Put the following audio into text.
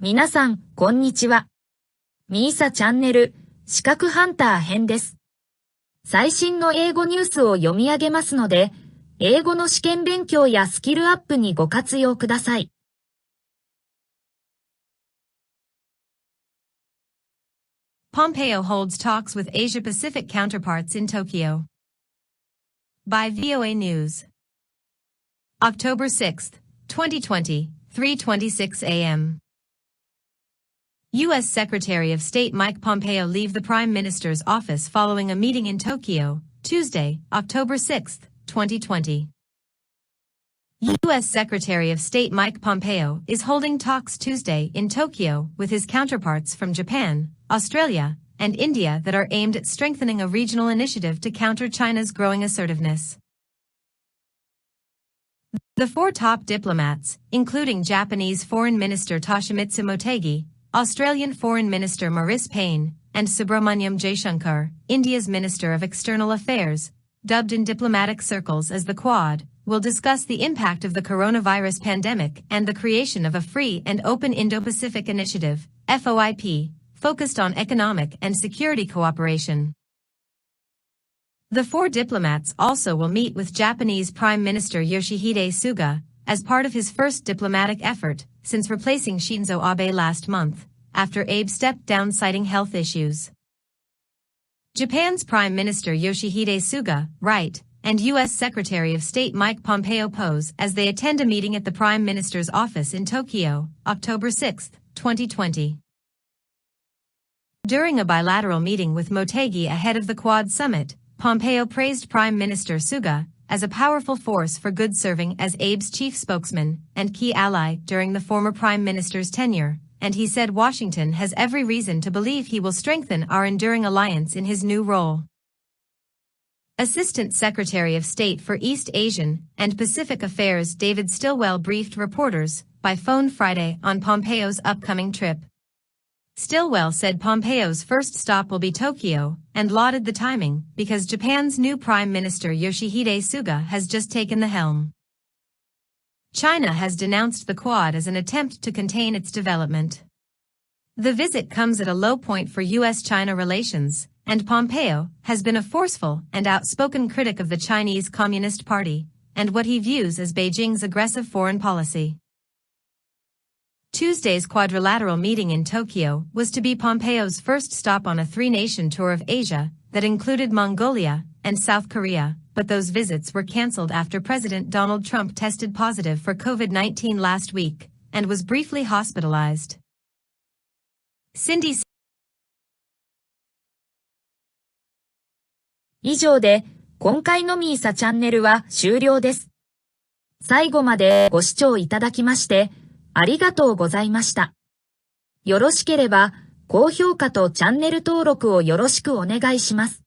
皆さん、こんにちは。みーさチャンネル、資格ハンター編です。最新の英語ニュースを読み上げますので、英語の試験勉強やスキルアップにご活用ください。Pompeo holds talks with Asia-Pacific counterparts in Tokyo. By VOA News. October 6, 2020, 3:26 a.m. U.S. Secretary of State Mike Pompeo leave the Prime Minister's office following a meeting in Tokyo, Tuesday, October 6, 2020. U.S. Secretary of State Mike Pompeo is holding talks Tuesday in Tokyo with his counterparts from Japan, Australia, and India that are aimed at strengthening a regional initiative to counter China's growing assertiveness. The four top diplomats, including Japanese Foreign Minister Toshimitsu Motegi, Australian Foreign Minister Maurice Payne, and Subramanyam Jaishankar, India's Minister of External Affairs, dubbed in diplomatic circles as the Quad, will discuss the impact of the coronavirus pandemic and the creation of a free and open Indo-Pacific Initiative, FOIP, focused on economic and security cooperation. The four diplomats also will meet with Japanese Prime Minister Yoshihide Suga, as part of his first diplomatic effort since replacing Shinzo Abe last month, after Abe stepped down citing health issues. Japan's Prime Minister Yoshihide Suga, right, and U.S. Secretary of State Mike Pompeo pose as they attend a meeting at the Prime Minister's office in Tokyo, October 6, 2020. During a bilateral meeting with Motegi ahead of the Quad summit, Pompeo praised Prime Minister Suga as a powerful force for good, serving as Abe's chief spokesman and key ally during the former Prime Minister's tenure, and he said Washington has every reason to believe he will strengthen our enduring alliance in his new role. Assistant Secretary of State for East Asian and Pacific Affairs David Stilwell briefed reporters by phone Friday on Pompeo's upcoming trip. Stilwell said Pompeo's first stop will be Tokyo and lauded the timing because Japan's new Prime Minister Yoshihide Suga has just taken the helm. China has denounced the Quad as an attempt to contain its development. The visit comes at a low point for U.S.-China relations, and Pompeo has been a forceful and outspoken critic of the Chinese Communist Party and what he views as Beijing's aggressive foreign policy. Tuesday's quadrilateral meeting in Tokyo was to be Pompeo's first stop on a three-nation tour of Asia that included Mongolia and South Korea, but those visits were cancelled after President Donald Trump tested positive for COVID-19 last week and was briefly hospitalized. Cindy 以上で、今回のみーさチャンネルは終了です。最後までご視聴いただきまして、ありがとうございました。よろしければ、高評価とチャンネル登録をよろしくお願いします。